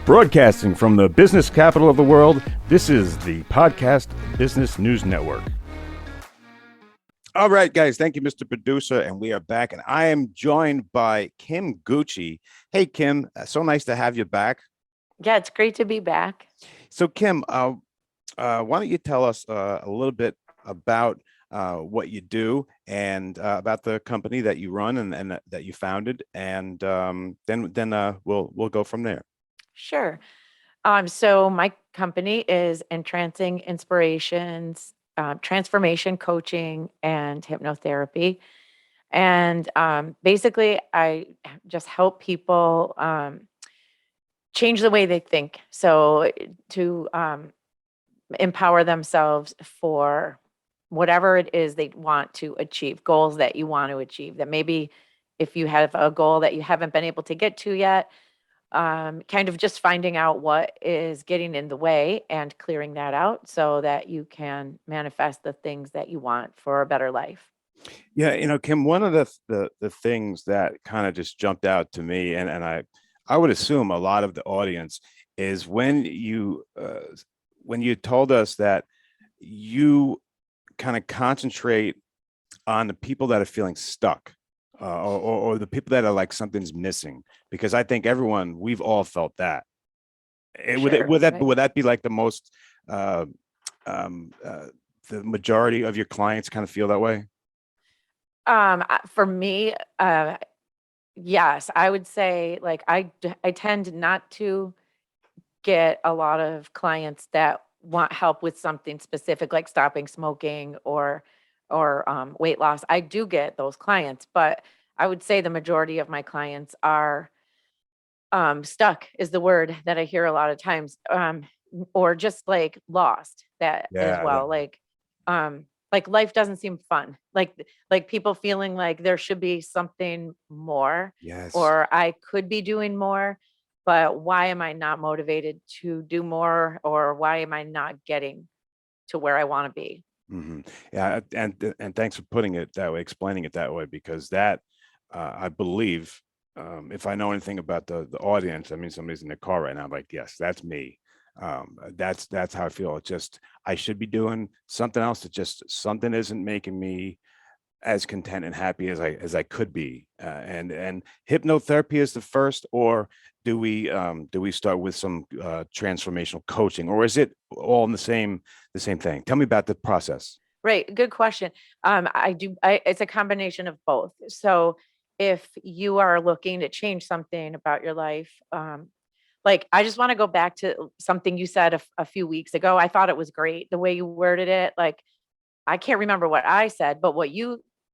Broadcasting from the business capital of the world, this is the Podcast Business News Network. All right, guys. Thank you, Mr. Producer. And we are back. And I am joined by Kim Guche. Hey, Kim. So nice to have you back. Yeah, it's great to be back. So, Kim, why don't you tell us a little bit about what you do and about the company that you run and that you founded, and then we'll go from there. Sure. So my company is Entrancing Inspirations, Transformation Coaching, and Hypnotherapy. And basically, I just help people change the way they think. So to empower themselves for whatever it is they want to achieve, goals that you want to achieve, that maybe if you have a goal that you haven't been able to get to yet, kind of just finding out what is getting in the way and clearing that out so that you can manifest the things that you want for a better life. Yeah, Kim, one of the things that kind of just jumped out to me, and I would assume a lot of the audience, is when you told us that you kind of concentrate on the people that are feeling stuck, or the people that are like something's missing, because I think we've all felt that. Would that be like the most the majority of your clients kind of feel that way? For me, yes, I would say like I tend not to get a lot of clients that want help with something specific, like stopping smoking or weight loss. I do get those clients, but I would say the majority of my clients are stuck is the word that I hear a lot of times, or just like lost that as well. Like life doesn't seem fun. Like people feeling like there should be something more, Yes. or I could be doing more, but why am I not motivated to do more, or why am I not getting to where I want to be? Mm-hmm. Yeah, and thanks for putting it that way, explaining it that way, because that I believe, if I know anything about the audience, I mean, somebody's in their car right now, I'm like, yes, that's me. That's how I feel. It's just I should be doing something else. It just something isn't making me as content and happy as I could be. And hypnotherapy is the first, or do we start with some transformational coaching, or is it all in the same thing? Tell me about the process. Right. Good question. It's a combination of both. So if you are looking to change something about your life, like I just want to go back to something you said a few weeks ago. I thought it was great the way you worded it. Like I can't remember what I said, but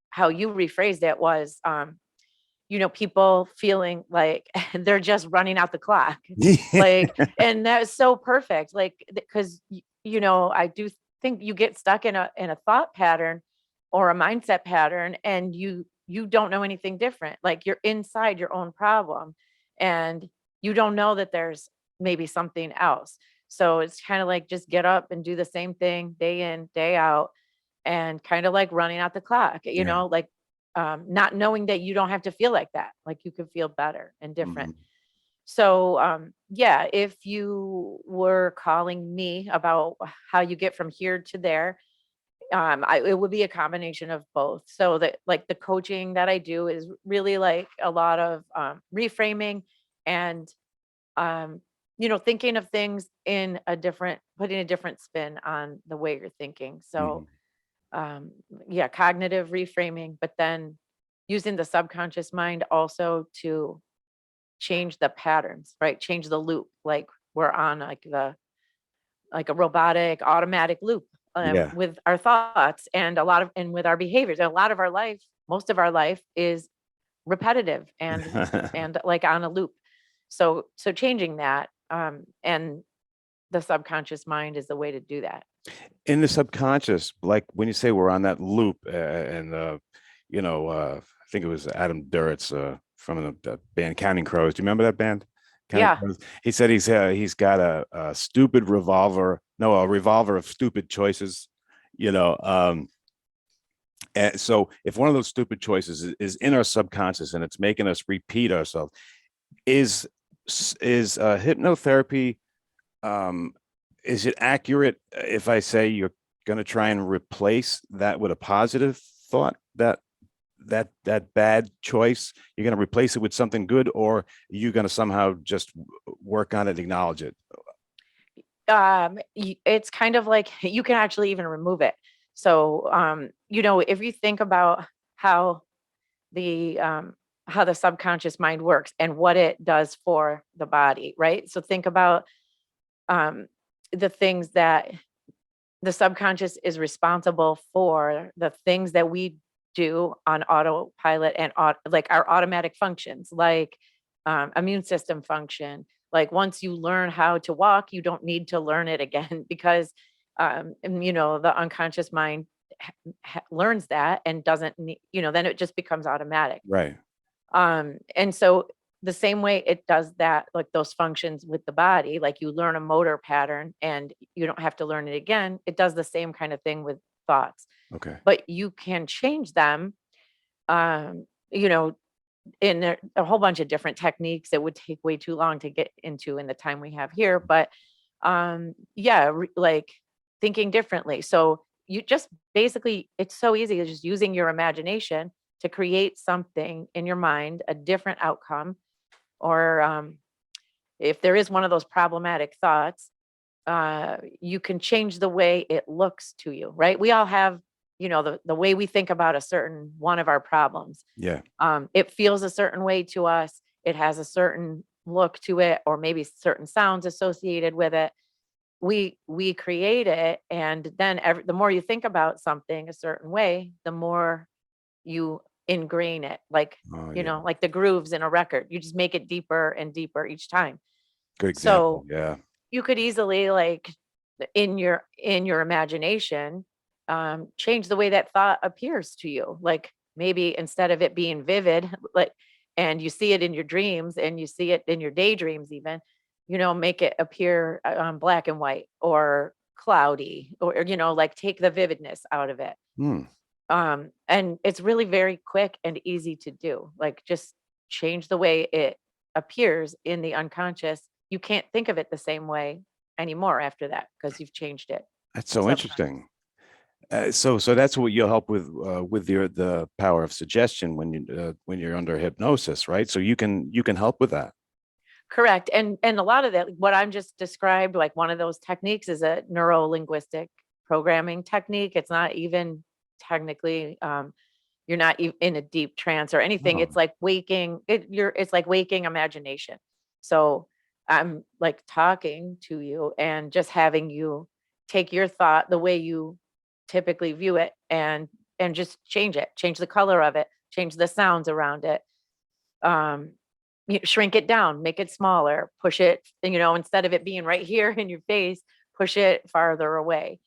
how you rephrased it was, people feeling like they're just running out the clock. Like, and that is so perfect. Like, because, I do think you get stuck in a thought pattern or a mindset pattern, and you don't know anything different. Like you're inside your own problem and you don't know that there's maybe something else. So it's kind of like just get up and do the same thing day in, day out, and kind of like running out the clock, Yeah. like not knowing that you don't have to feel like that, like you can feel better and different. Mhm. So yeah, if you were calling me about how you get from here to there, it would be a combination of both. So that like the coaching that I do is really like a lot of reframing and thinking of things putting a different spin on the way you're thinking. So Mhm. yeah, cognitive reframing, but then using the subconscious mind also to change the patterns, right? Change the loop. Like we're on like a robotic automatic loop Yeah. with our thoughts and and with our behaviors. And a lot of our life, most of our life is repetitive and like on a loop. So changing that, and the subconscious mind is the way to do that. In the subconscious, like when you say we're on that loop, and I think it was Adam Duritz from the band Counting Crows. Do you remember that band? Counting Yeah. Crows. He said he's got a stupid revolver, no, a revolver of stupid choices. You know, and so if one of those stupid choices is in our subconscious and it's making us repeat ourselves, is is hypnotherapy, um, is it accurate if I say you're going to try and replace that with a positive thought, that bad choice, you're going to replace it with something good, or are you going to somehow just work on it, acknowledge it? It's kind of like you can actually even remove it. So, if you think about how the subconscious mind works and what it does for the body, right? So think about um, the things that the subconscious is responsible for, the things that we do on autopilot and like our automatic functions, like immune system function. Like once you learn how to walk, you don't need to learn it again because the unconscious mind learns that and doesn't need, then it just becomes automatic. Right. And so the same way it does that, like those functions with the body, like you learn a motor pattern and you don't have to learn it again. It does the same kind of thing with thoughts, Okay. but you can change them, um, you know, in a whole bunch of different techniques that would take way too long to get into in the time we have here. But yeah, like thinking differently. So you just basically, it's so easy, it's just using your imagination to create something in your mind, a different outcome, or if there is one of those problematic thoughts, you can change the way it looks to you, right? We all have, the way we think about a certain one of our problems. Yeah. It feels a certain way to us. It has a certain look to it, or maybe certain sounds associated with it. We create it, and then the more you think about something a certain way, the more you ingrain it, like, Oh, yeah. like the grooves in a record. You just make it deeper and deeper each time. Good example. So Yeah. you could easily, like, in your imagination, change the way that thought appears to you. Like maybe instead of it being vivid, like, and you see it in your dreams and you see it in your daydreams, even, make it appear black and white or cloudy, or like take the vividness out of it. Hmm. And it's really very quick and easy to do. Like just change the way it appears in the unconscious. You can't think of it the same way anymore after that because you've changed it. That's so Subconscious. interesting. So that's what you'll help with the power of suggestion when you're under hypnosis, right? So you can help with that. Correct. And a lot of that, what I'm just described, like one of those techniques is a neuro linguistic programming technique. It's not even technically you're not in a deep trance or anything. Oh, It's like it's like waking imagination. So I'm like talking to you and just having you take your thought the way you typically view it, and just change the color of it, change the sounds around it. Um, shrink it down, make it smaller, push it, instead of it being right here in your face, push it farther away.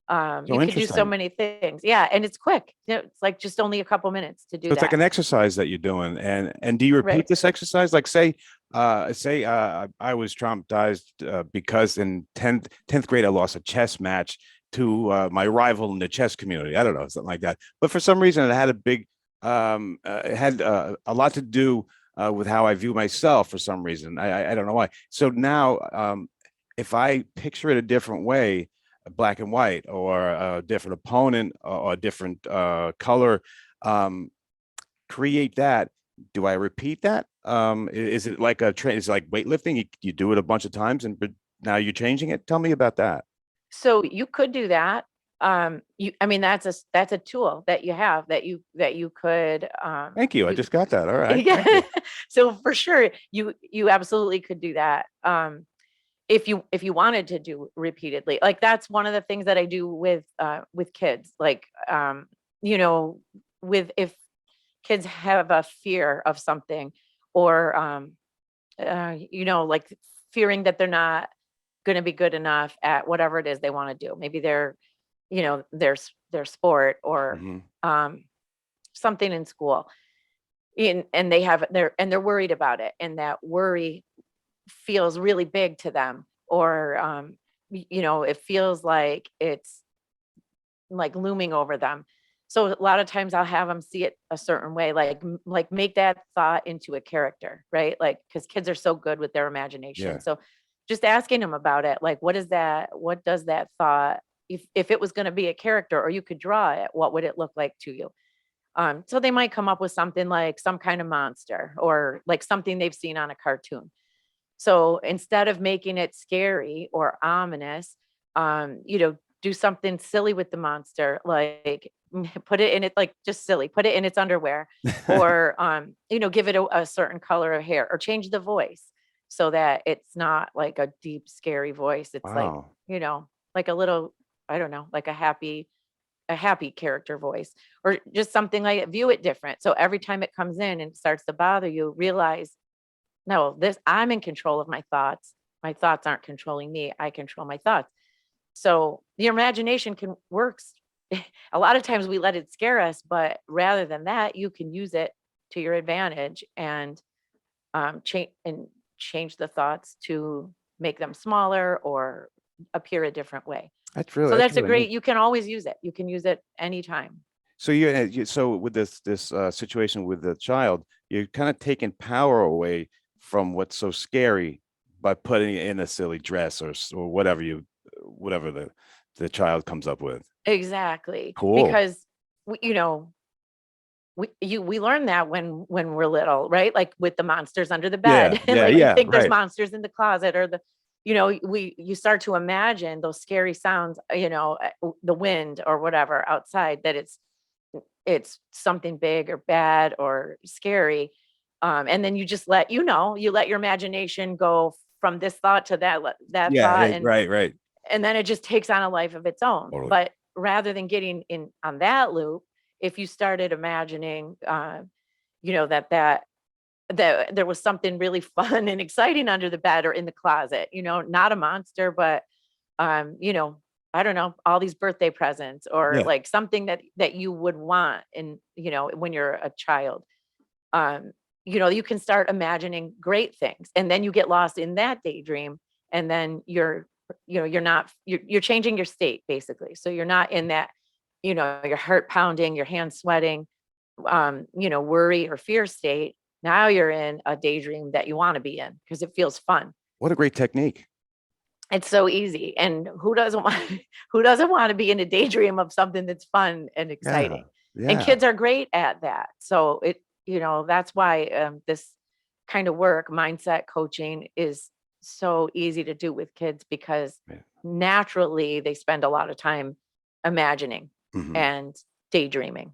You so could do so interesting. many things. Yeah, and it's quick. It's like just only a couple minutes to do So it's like that. an exercise that you're doing, and do you repeat Right. this exercise? Like say I was traumatized because in 10th grade I lost a chess match to my rival in the chess community. I don't know, something like that. But for some reason, it had it had a lot to do with how I view myself. For some reason, I don't know why. So now, if I picture it a different way, black and white, or a different opponent, or a different color. Um, Create that. Do I repeat that? Is it like a train? Is it like weightlifting? You do it a bunch of times, and but now you're changing it. Tell me about that. So you could do that. I mean, that's a tool that you have that you could Thank you. I you just got that. All right. yeah. Thank you. So for sure you absolutely could do that. If you wanted to do repeatedly, like that's one of the things that I do with kids, like you know with if kids have a fear of something, or like fearing that they're not going to be good enough at whatever it is they want to do. Maybe their sport, or Hmm. um something in school, and they're worried about it, and that worry feels really big to them, or it feels like it's like looming over them. So a lot of times I'll have them see it a certain way, like make that thought into a character, right? Like, because kids are so good with their imagination. Yeah. So just asking them about it, like, what does that thought, if it was going to be a character or you could draw it, what would it look like to you? So they might come up with something like some kind of monster or like something they've seen on a cartoon. So instead of making it scary or ominous, do something silly with the monster, like put it in it, like just silly, put it in its underwear, or give it a certain color of hair, or change the voice so that it's not like a deep, scary voice. It's like, Wow. like a little, I don't know, like a happy character voice, or just something like view it different. So every time it comes in and it starts to bother you, realize, no, I'm in control of my thoughts. My thoughts aren't controlling me. I control my thoughts. So your imagination can works. A lot of times we let it scare us, but rather than that, you can use it to your advantage and change the thoughts to make them smaller or appear a different way. So That's that's a really neat. great, you can always use it. You can use it anytime. So so with this situation with the child, you're kind of taking power away from what's so scary by putting it in a silly dress or whatever the child comes up with. Exactly. Cool. Because we, you know, we learn that when we're little, right? Like with the monsters under the Yeah, bed. yeah, Like we yeah. think there's Right. monsters in the closet, or you start to imagine those scary sounds, the wind or whatever outside, that it's something big or bad or scary. And then you just you let your imagination go from this thought to that Yeah. thought, and Right. Right. then it just takes on a life of its own. Totally. But rather than getting in on that loop, if you started imagining, that there was something really fun and exciting under the bed or in the closet, not a monster, but um, you know, I don't know, all these birthday presents, or Yeah. like something that you would want, and when you're a child. Um, you can start imagining great things, and then you get lost in that daydream, and then you're not, you're changing your state basically. So you're not in that, your heart pounding, your hands sweating, worry or fear state. Now you're in a daydream that you want to be in because it feels fun. What a great technique. It's so easy. And who doesn't want who doesn't want to be in a daydream of something that's fun and Yeah. exciting? And Yeah. kids are great at that. So that's why this kind of work, mindset coaching, is so easy to do with kids, because Yeah. naturally they spend a lot of time imagining Mhm. and daydreaming.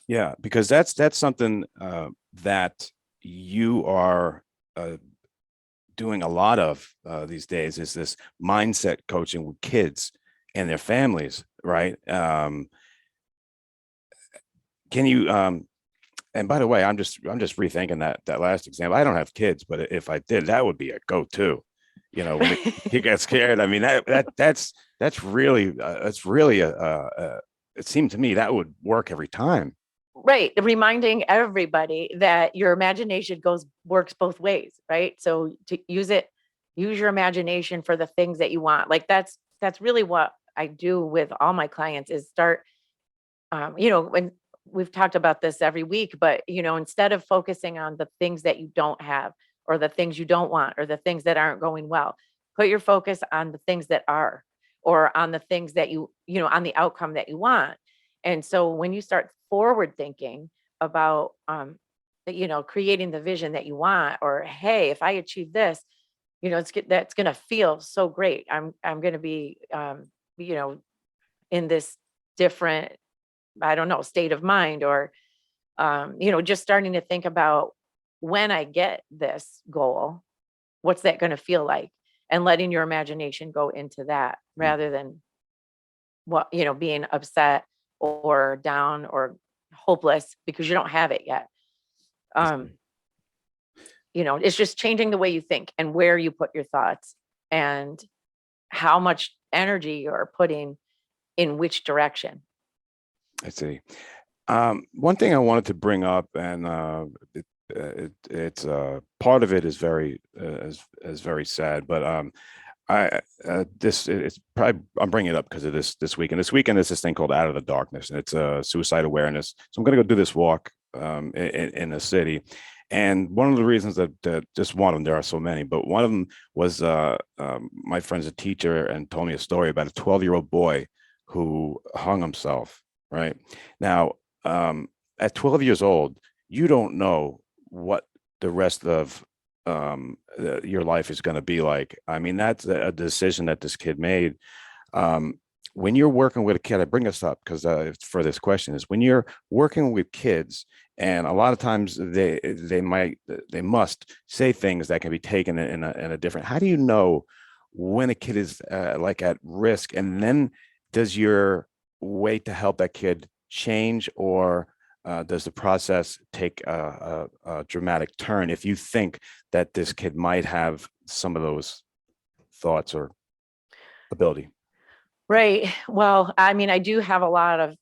Yeah, because that's something that you are uh, doing a lot of these days, is this mindset coaching with kids and their families, right? Can you and by the way, I'm just rethinking that last example. I don't have kids, but if I did, that would be a go-to. When he gets scared, I mean that's really it seemed to me that would work every time. Right. Reminding everybody that your imagination works both ways, right? So to use your imagination for the things that you want. Like that's really what I do with all my clients, is start, when we've talked about this every week, but instead of focusing on the things that you don't have, or the things you don't want, or the things that aren't going well, put your focus on the things that are, or on the things that on the outcome that you want. And so when you start forward thinking about, creating the vision that you want, or hey, if I achieve this, that's going to feel so great. I'm going to be, you know, in this different, I don't know, state of mind, or just starting to think about, when I get this goal, what's that going to feel like? And letting your imagination go into that, rather than being upset or down or hopeless because you don't have it yet. Um, it's just changing the way you think and where you put your thoughts, and how much energy you're putting in which direction. I see. One thing I wanted to bring up, and it's part of it is very is very sad, but It's probably I'm bringing it up because of this weekend. This weekend is this thing called Out of the Darkness, and it's suicide awareness. So I'm going to go do this walk in the city, and one of the reasons that just one of them, there are so many, but one of them was my friend's a teacher and told me a story about a 12-year-old boy who hung himself. Right now, at 12 years old, you don't know what the rest of your life is going to be like. I mean, that's a decision that this kid made. Um, when you're working with a kid, I bring this up because for this question is when you're working with kids, and a lot of times they must say things that can be taken in a different. How do you know when a kid is like at risk, and then does your way to help that kid change, or does the process take a dramatic turn if you think that this kid might have some of those thoughts or ability? Right. Well, I mean, I do have a lot of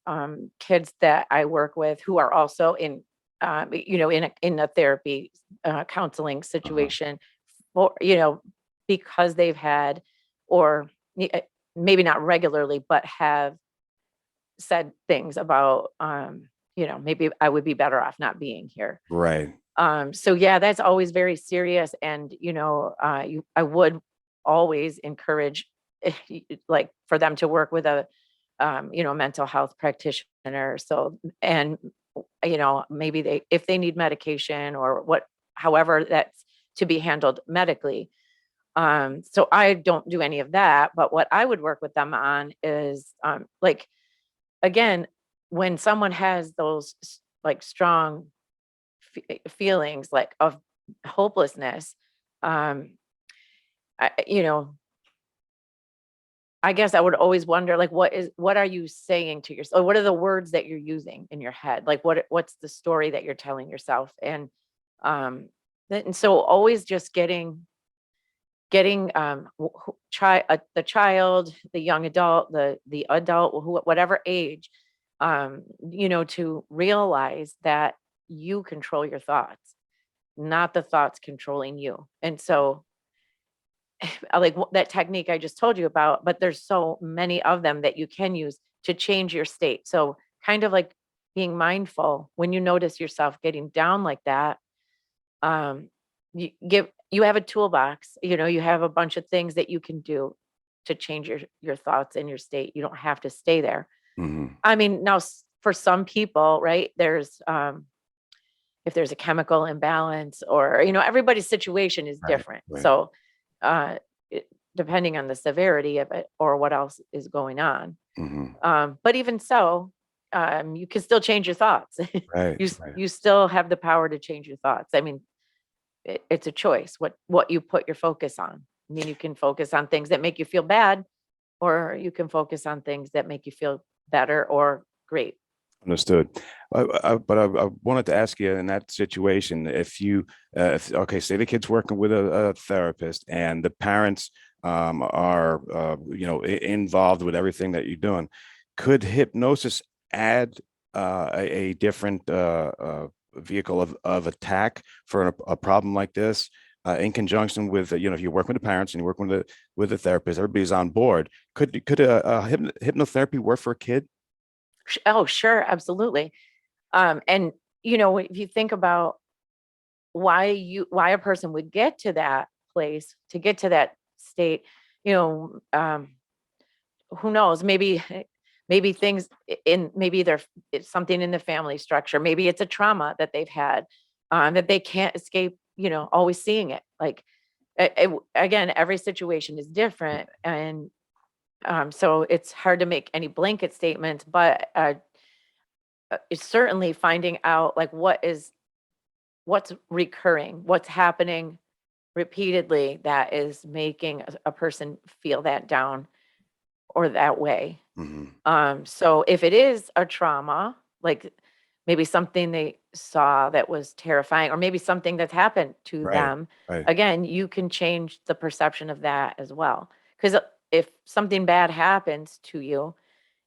kids that I work with who are also in, in a therapy counseling Uh-huh. situation for, because they've had, or maybe not regularly, but have said things about, maybe I would be better off not being here. Right. So yeah, that's always very serious. And, I would always encourage like for them to work with a, mental health practitioner. So, and, maybe if they need medication or however that's to be handled medically. So I don't do any of that, but what I would work with them on is, like, again, when someone has those like strong feelings like of hopelessness, um I, I guess I would always wonder, like, what are you saying to yourself? What are the words that you're using in your head? Like, what's the story that you're telling yourself? Um and so always just getting the child, the young adult, the adult, whatever age, to realize that you control your thoughts, not the thoughts controlling you. And so, I like that technique I just told you about, but there's so many of them that you can use to change your state. So, kind of like being mindful when you notice yourself getting down like that. um, you have a toolbox, you have a bunch of things that you can do to change your thoughts and your state. You don't have to stay there. Hmm. I mean, now for some people, right, there's if there's a chemical imbalance, or everybody's situation is Right. different. Right. So uh depending on the severity of it or what else is going on. Hmm. But even so, you can still change your thoughts. Right. Right. You still have the power to change your thoughts. I mean, it's a choice what you put your focus on. I mean, you can focus on things that make you feel bad, or you can focus on things that make you feel better or great. Understood. But I wanted to ask you in that situation, if you, if, okay, say the kid's working with a therapist and the parents are, involved with everything that you're doing, could hypnosis add a different vehicle of attack for a problem like this? In conjunction with, if you're working with the parents and you're working with the therapist, everybody's on board. Could a hypnotherapy work for a kid? Oh, sure, absolutely. And if you think about why a person would get to that place, to get to that state, you know, um, who knows? Maybe things maybe it's something in the family structure. Maybe it's a trauma that they've had, that they can't escape. Always seeing it. Like, again, every situation is different, and so it's hard to make any blanket statements. But it's certainly finding out like what's recurring, what's happening repeatedly that is making a person feel that down or that way. Hmm. So if it is a trauma, like maybe something they saw that was terrifying, or maybe something that's happened to Right. them, Right. again, you can change the perception of that as well. Because if something bad happens to you,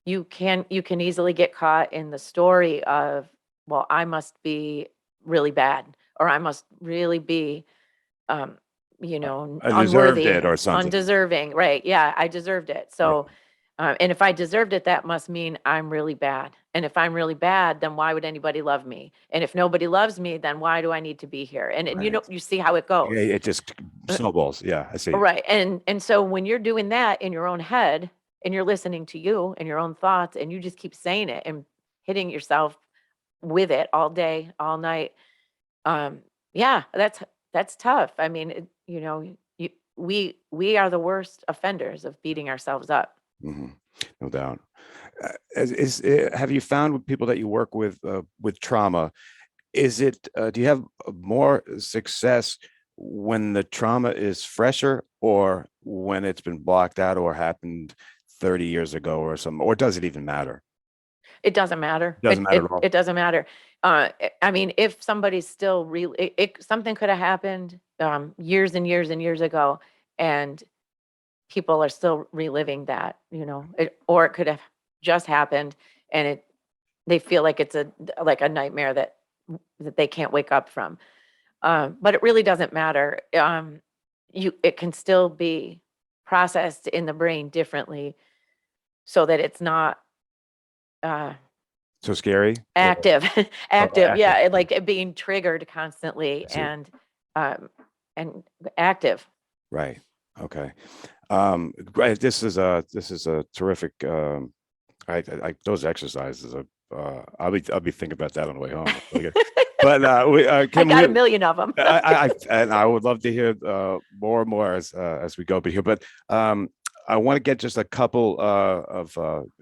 you can easily get caught in the story of, well, I must be really bad, or I must really be, um, I deserved unworthy, it or something. undeserving. Right. Yeah. I deserved it. Right. So, and if I deserved it, that must mean I'm really bad. And if I'm really bad, then why would anybody love me? And if nobody loves me, then why do I need to be here? And Right. you see how it Yeah, goes. it just snowballs. Yeah, I see. Right. And so when you're doing that in your own head and you're listening to you and your own thoughts and you just keep saying it and hitting yourself with it all day, all night, um, yeah, that's tough. I mean, we are the worst offenders of beating ourselves up. Hmm. No doubt. Have you found with people that you work with trauma, is it do you have more success when the trauma is fresher or when it's been blocked out or happened 30 years ago or something, or does it even matter? It doesn't matter. Doesn't matter at all. It doesn't matter. I mean, if somebody's still really, something could have happened years and years and years ago, and people are still reliving that, or it could have just happened, and they feel like it's like a nightmare that they can't wake up from. But it really doesn't matter. It can still be processed in the brain differently so that it's not uh, So scary or active, active. active? Yeah, like it being triggered constantly I see. um, and active. Right. Okay. Right. This is a terrific. Those exercises are. I'll be thinking about that on the way home. That's really good. But I Kim, got a million of them. and I would love to hear more and more as we go. But here, but I want to get just a couple of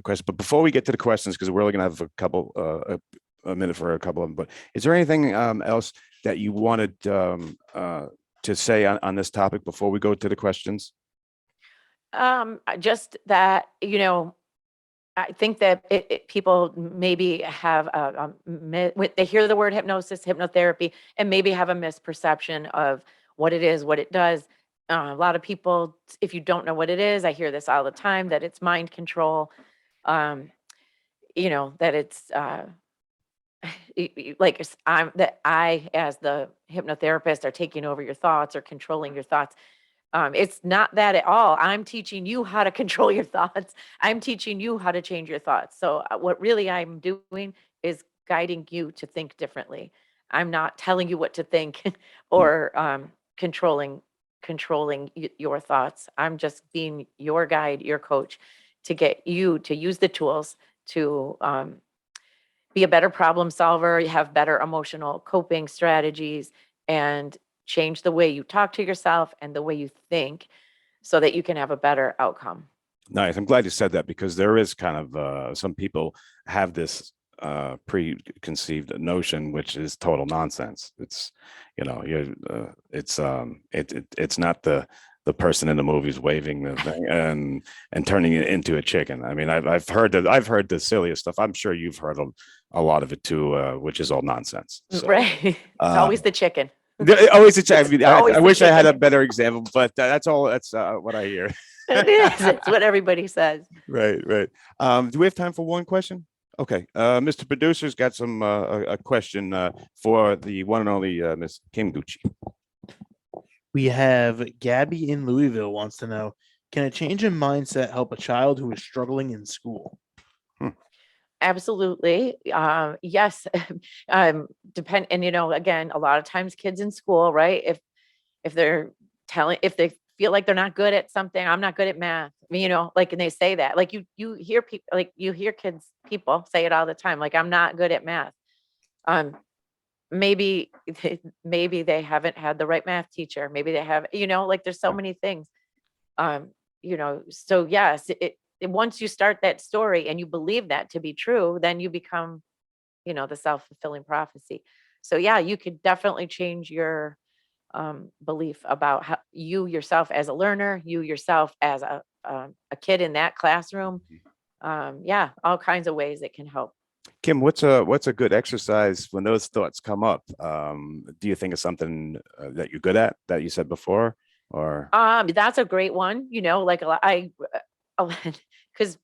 questions. But before we get to the questions, because we're only going to have a couple a minute for a couple of them. But is there anything else that you wanted to say on this topic before we go to the questions? Just that, I think that people maybe have when they hear the word hypnosis, hypnotherapy, and maybe have a misperception of what it is, what it does. A lot of people, if you don't know what it is, I hear this all the time that it's mind control. Um, that it's like that I, as the hypnotherapist, are taking over your thoughts or controlling your thoughts. It's not that at all. I'm teaching you how to control your thoughts. I'm teaching you how to change your thoughts. So what really I'm doing is guiding you to think differently. I'm not telling you what to think or controlling your thoughts. I'm just being your guide, your coach, to get you to use the tools to be a better problem solver, you have better emotional coping strategies, and change the way you talk to yourself and the way you think so that you can have a better outcome. Nice. I'm glad you said that because there is kind of some people have this preconceived notion, which is total nonsense. It's it's not the person in the movies waving the thing and turning it into a chicken. I mean, I've heard the silliest stuff. I'm sure you've heard a lot of it too, which is all nonsense. So Right. It's uh, always the chicken. always a chicken. I mean, Always I the wish I had a chicken. better example, but that's all. That's what I hear. It is. It's what everybody says. Right, right. Do we have time for one question? Okay. Mr. Producer's got some a question for the one and only Miss Kim Gucci. We have Gabby in Louisville wants to know, can a change in mindset help a child who is struggling in school? Absolutely. Yes. Depend. And, again, a lot of times kids in school, right? If if they feel like they're not good at something, I'm not good at math, like, and they say that, like, you hear people, like, you hear people say it all the time, like, I'm not good at math. Um, maybe, maybe they haven't had the right math teacher. Maybe they have, like, there's so many things. Um, so yes, once you start that story and you believe that to be true, then you become, the self-fulfilling prophecy. So yeah, you could definitely change your belief about how you yourself as a learner, you yourself as a kid in that classroom. Yeah, all kinds of ways it can help. Kim, what's a good exercise when those thoughts come up? Do you think of something that you're good at that you said before, or That's a great one. Like a lot, because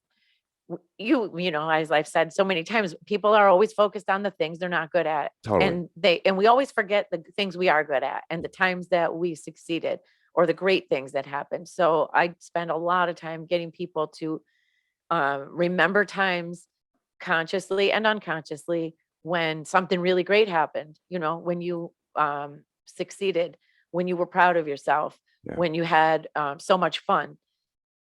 as I've said so many times, people are always focused on the things they're not good at, totally? and we always forget the things we are good at and the times that we succeeded. or the great things that happened. So I spend a lot of time getting people to remember times consciously and unconsciously when something really great happened, when you succeeded, when you were proud of yourself, Yeah. when you had so much fun,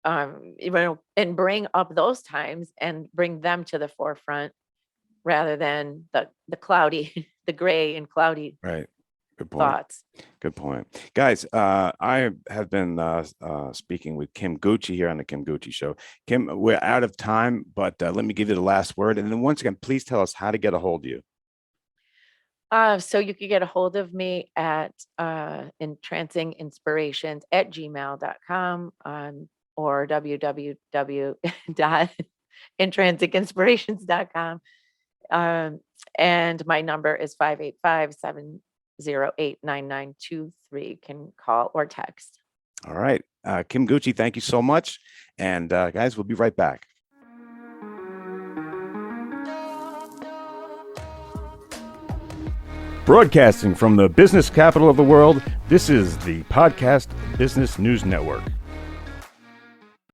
and bring up those times and bring them to the forefront rather than the cloudy, the gray and cloudy Right. Good point. thoughts. Good point. Guys, I have been speaking with Kim Guche here on the Kim Guche Show. Kim, we're out of time, but let me give you the last word. And then once again, please tell us how to get a hold of you. So you could get a hold of me at entrancinginspirations@gmail.com or www.entrancinginspirations.com. And my number is 585-708-9923. Can call or text. All right. Kim Guche, thank you so much. And guys, we'll be right back. Broadcasting from the business capital of the world, this is the Podcast Business News Network.